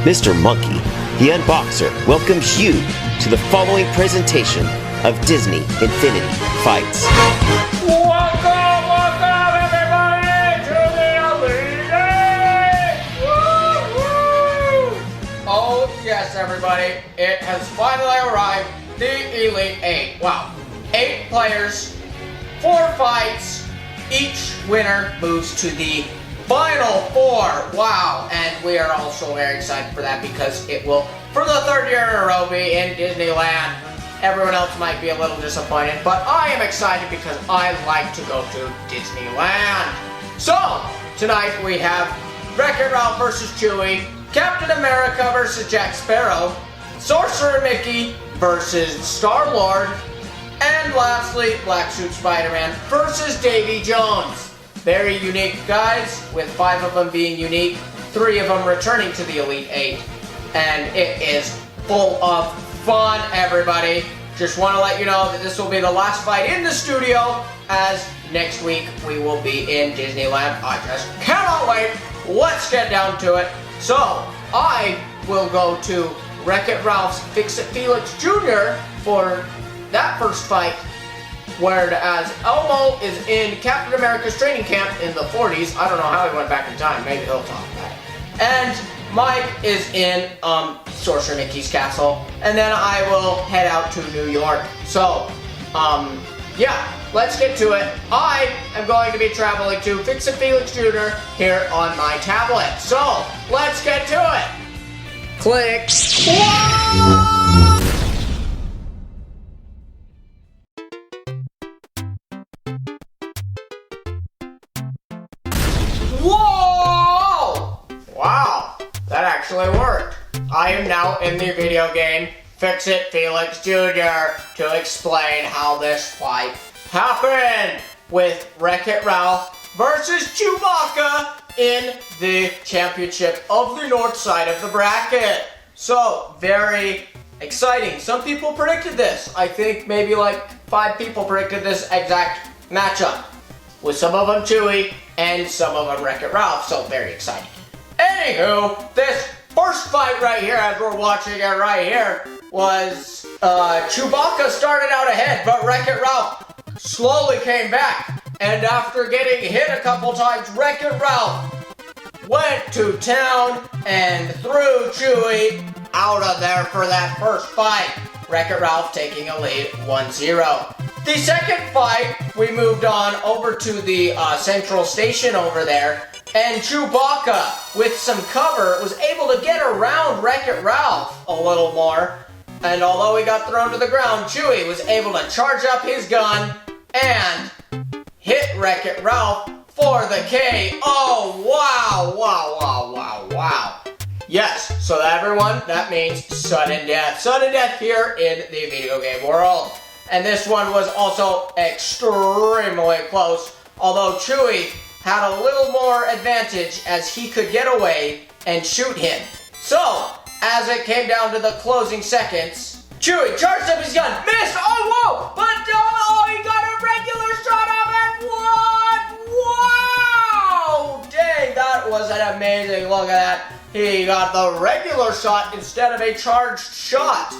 Mr. Monkey, the Unboxer, welcomes you to the following presentation of Disney Infinity Fights. Welcome everybody to the Elite 8! Woo-hoo! Oh yes everybody, it has finally arrived, the Elite 8. Wow, 8 players, 4 fights, each winner moves to the Final 4. Wow, and we are also very excited for that because it will, for the 3rd year in a row, be in Disneyland. Everyone else might be a little disappointed, but I am excited because I like to go to Disneyland. So, tonight we have WreckItRalph versus Chewy, Captain America versus Jack Sparrow, Sorcerer Mickey versus StarLord, and lastly, Black Suit Spider-Man versus Davy Jones. Very unique guys, with 5 of them being unique, 3 of them returning to the Elite 8. And it is full of fun, everybody. Just want to let you know that this will be the last fight in the studio, as next week we will be in Disneyland. I just cannot wait. Let's get down to it. So, I will go to WreckItRalph's Fix-It Felix Jr. for that first fight, whereas Elmo is in Captain America's training camp in the 40s. I don't know how he went back in time. Maybe he'll talk about it. And Mike is in Sorcerer Mickey's castle. And then I will head out to New York. So, yeah, let's get to it. I am going to be traveling to Fix-It Felix Jr. here on my tablet. So, let's get to it. Click. Whoa! Whoa! Wow, that actually worked. I am now in the video game Fix-It Felix Jr. to explain how this fight happened with WreckItRalph versus Chewbacca in the championship of the north side of the bracket. So, very exciting. Some people predicted this. I think maybe like 5 people predicted this exact matchup, with some of them Chewy and some of them WreckItRalph, so very exciting. Anywho, this first fight right here, as we're watching it right here, was Chewbacca started out ahead, but WreckItRalph slowly came back. And after getting hit a couple times, WreckItRalph went to town and threw Chewy out of there for that first fight. WreckItRalph taking a lead 1-0. The second fight, we moved on over to the central station over there, and Chewbacca, with some cover, was able to get around WreckItRalph a little more. And although he got thrown to the ground, Chewy was able to charge up his gun and hit WreckItRalph for the KO. Wow, wow, wow, wow, wow. Yes, so everyone, that means sudden death. Sudden death here in the video game world. And this one was also extremely close, although Chewy had a little more advantage as he could get away and shoot him. So, as it came down to the closing seconds, Chewy charged up his gun, missed, oh whoa, but he got a regular shot off and what? Wow! Dang, that was an amazing look at that. He got the regular shot instead of a charged shot.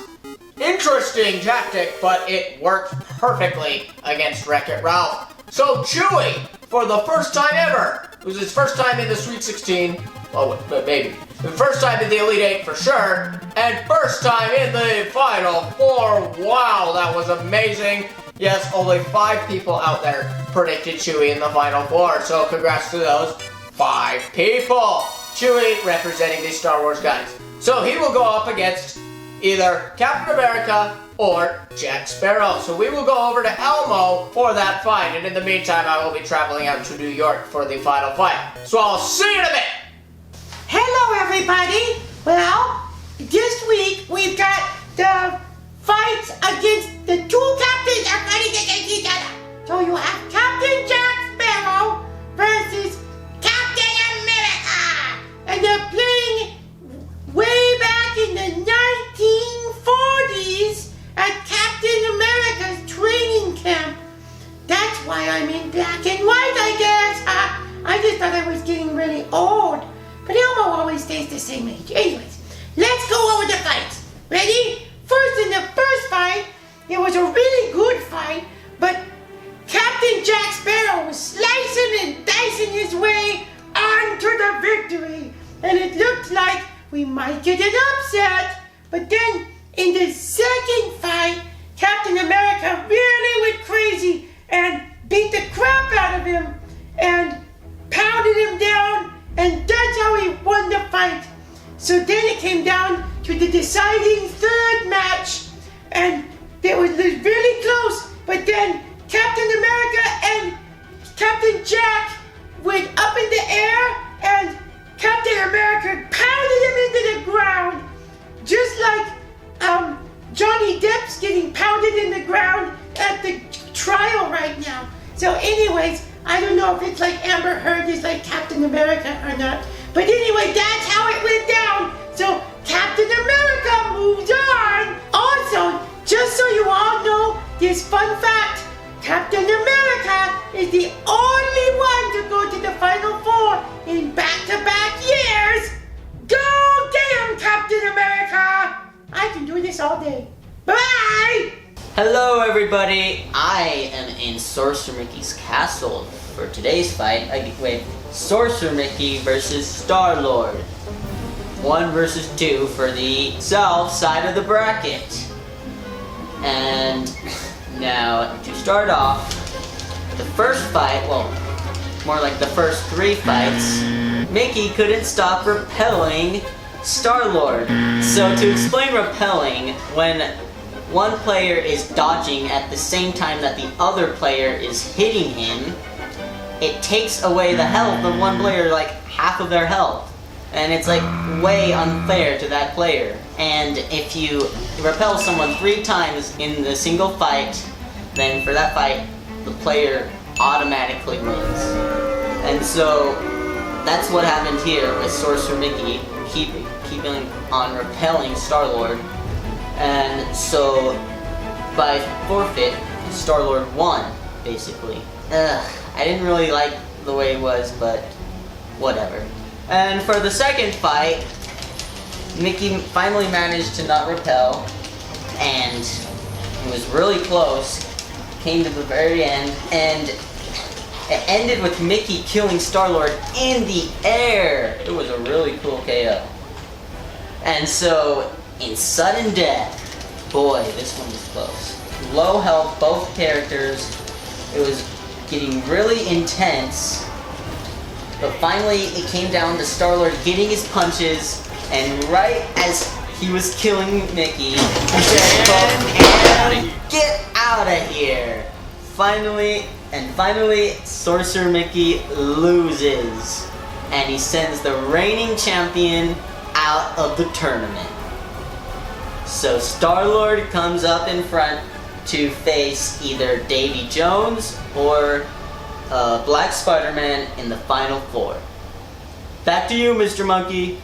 Interesting tactic, but it worked perfectly against WreckItRalph. So Chewy, for the first time ever, it was his first time in the Sweet 16, well, maybe, the first time in the Elite 8 for sure, and first time in the Final 4. Wow, that was amazing. Yes, only 5 people out there predicted Chewy in the Final 4, so congrats to those 5 people. Chewy representing the Star Wars guys. So he will go up against either Captain America or Jack Sparrow. So we will go over to Elmo for that fight, and in the meantime I will be traveling out to New York for the final fight. So I'll see you in a bit! Hello everybody! Well, this week we've got the fights against the 2 captains are fighting against each other. So you have Captain Jack Sparrow versus Captain America! And they're playing way back in the 1940s at Captain America's training camp. That's why I'm in black and white, I guess. I just thought I was getting really old. But Elmo always stays the same age. Anyways, let's go over the fights. Ready? First, in the first fight, it was a really good fight, but Captain Jack Sparrow was slicing and dicing his way onto the victory. And it looked like we might get an upset. But then, in the second fight, Captain America really went crazy and beat the crap out of him and pounded him down, and that's how he won the fight. So then it came down to the deciding third match, and it was really close, but then Captain America and Captain Jack went up in the air, and Captain America pounded him into the ground, just like Johnny Depp's getting pounded in the ground at the trial right now. So anyways, I don't know if it's like Amber Heard is like Captain America or not. But anyway, that's how it went down. So Captain America moves on. Also, just so you all know, this fun fact, Captain America is the only one to go to the Final Four in back-to-back years. Go get him, Captain America. I can do this all day. Bye! Hello everybody, I am in Sorcerer Mickey's castle for today's fight. Sorcerer Mickey versus StarLord. 1 versus 2 for the south side of the bracket. And now to start off, the first fight, well, more like the first 3 fights, Mickey couldn't stop repelling StarLord. So to explain repelling, when one player is dodging at the same time that the other player is hitting him, it takes away the health of one player, like half of their health. And it's like way unfair to that player. And if you repel someone 3 times in the single fight, then for that fight, the player automatically wins. And so that's what happened here with Sorcerer Mickey keeping on repelling StarLord. And so, by forfeit, StarLord won, basically. I didn't really like the way it was, but whatever. And for the second fight, Mickey finally managed to not repel, and it was really close. Came to the very end, and it ended with Mickey killing StarLord in the air. It was a really cool KO. And so, in sudden death, boy, this one was close. Low health, both characters. It was getting really intense. But finally, it came down to StarLord getting his punches, and right as he was killing Mickey, he said, "Get out of here!" Finally, Sorcerer Mickey loses, and he sends the reigning champion out of the tournament. So StarLord comes up in front to face either Davy Jones or Black Spider-Man in the Final Four. Back to you, Mr. Monkey.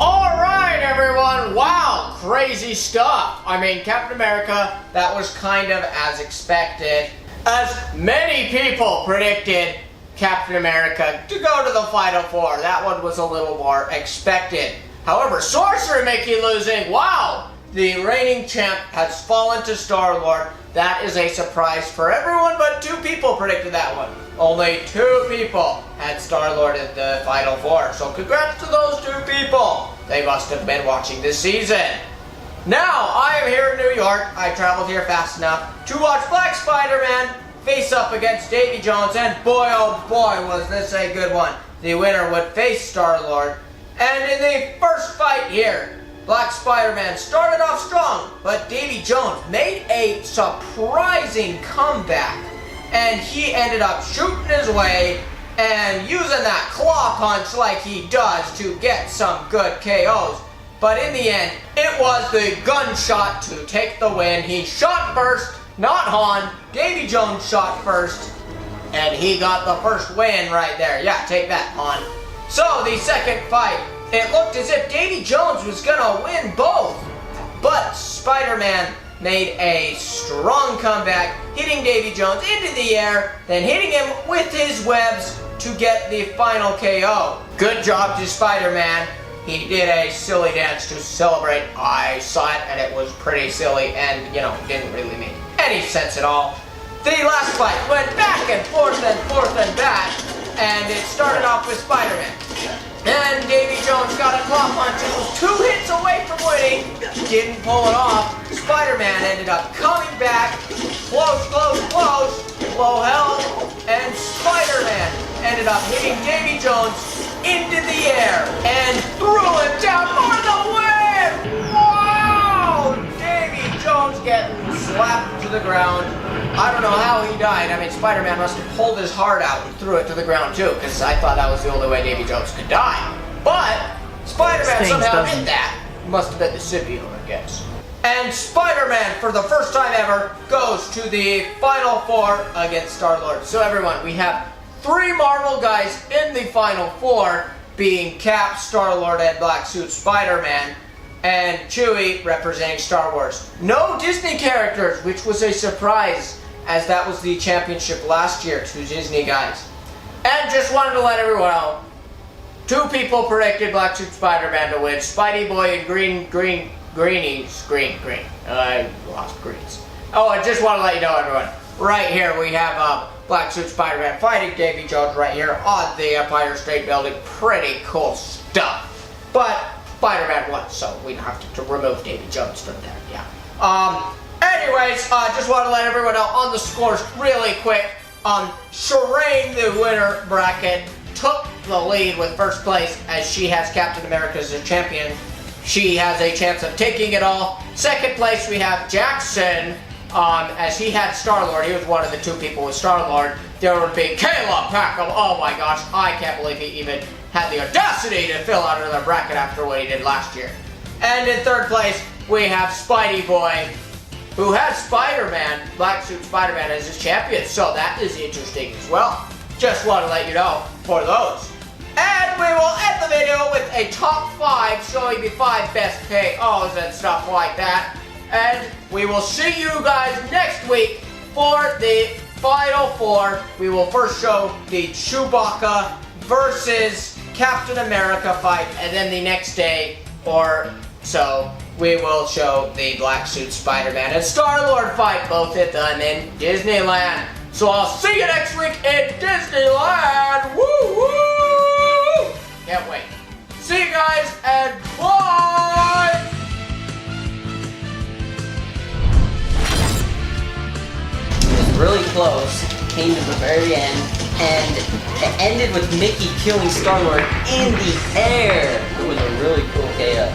Alright everyone, wow, crazy stuff. I mean, Captain America, that was kind of as expected. As many people predicted Captain America to go to the Final Four. That one was a little more expected. However, Sorcerer Mickey losing, wow! The reigning champ has fallen to StarLord. That is a surprise for everyone, but 2 people predicted that one. Only 2 people had StarLord in the Final Four, so congrats to those 2 people. They must have been watching this season. Now, I am here in New York. I traveled here fast enough to watch Black Spider-Man face up against Davy Jones, and boy, oh boy, was this a good one. The winner would face StarLord. And in the first fight here, Black Spider-Man started off strong, but Davy Jones made a surprising comeback. And he ended up shooting his way and using that claw punch like he does to get some good KOs. But in the end, it was the gunshot to take the win. He shot first, not Han. Davy Jones shot first, and he got the first win right there. Yeah, take that, Han. So, the second fight, it looked as if Davy Jones was gonna win both. But Spider-Man made a strong comeback, hitting Davy Jones into the air, then hitting him with his webs to get the final KO. Good job to Spider-Man. He did a silly dance to celebrate. I saw it and it was pretty silly and, you know, didn't really make any sense at all. The last fight went back and forth and back, and it started off with Spider-Man. And Davy Jones got a claw punch and was 2 hits away from winning. Didn't pull it off. Spider-Man ended up coming back. Close, low health. And Spider-Man ended up hitting Davy Jones into the air and threw him down for the win! Wow! Davy Jones getting slapped to the ground. I don't know how he died. I mean, Spider-Man must have pulled his heart out and threw it to the ground too, because I thought that was the only way Davy Jones could die. But Spider-Man somehow did that. Must have been the symbiote, I guess. And Spider-Man, for the first time ever, goes to the Final Four against StarLord. So everyone, we have 3 Marvel guys in the Final Four, being Cap, StarLord, and Black Suit Spider-Man, and Chewy representing Star Wars. No Disney characters, which was a surprise, as that was the championship last year to Disney guys. And just wanted to let everyone know, 2 people predicted Black Suit Spider-Man to win. Spidey Boy and Green. I lost greens. Oh, I just want to let you know, everyone. Right here we have Black Suit Spider-Man fighting Davy Jones right here on the Empire State Building. Pretty cool stuff. But Spider-Man won, so we don't have to remove Davy Jones from there. Yeah. Anyways, just want to let everyone know on the scores really quick. Shireen, the winner bracket, took the lead with first place, as she has Captain America as a champion. She has a chance of taking it all. Second place we have Jackson, as he had StarLord. He was one of the 2 people with StarLord. There would be Caleb Packham. Oh my gosh, I can't believe he even had the audacity to fill out another bracket after what he did last year. And in third place, we have Spidey Boy, who had Spider-Man, Black Suit Spider-Man, as his champion. So that is interesting as well. Just want to let you know for those. And we will end the video with a top 5 showing the 5 best KOs and stuff like that. And we will see you guys next week for the Final Four. We will first show the Chewbacca versus Captain America fight, and then the next day or so we will show the Black Suit Spider-Man and StarLord fight, both at them in Disneyland. So I'll see you next week in Disneyland. Woo woo! Can't wait. See you guys and bye! Really close, came to the very end, and it ended with Mickey killing StarLord in the air. It was a really cool KO.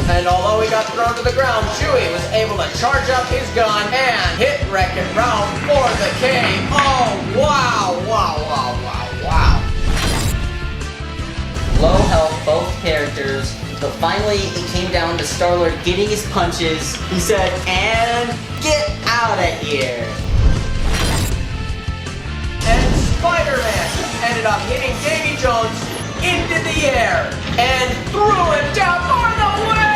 And although he got thrown to the ground, Chewy was able to charge up his gun and hit WreckItRalph for the KO. Wow, wow, wow, wow, wow. Low health, both characters. But finally, it came down to StarLord getting his punches. He said, and get out of here. And Spider-Man ended up hitting Davy Jones into the air and threw him down for the win!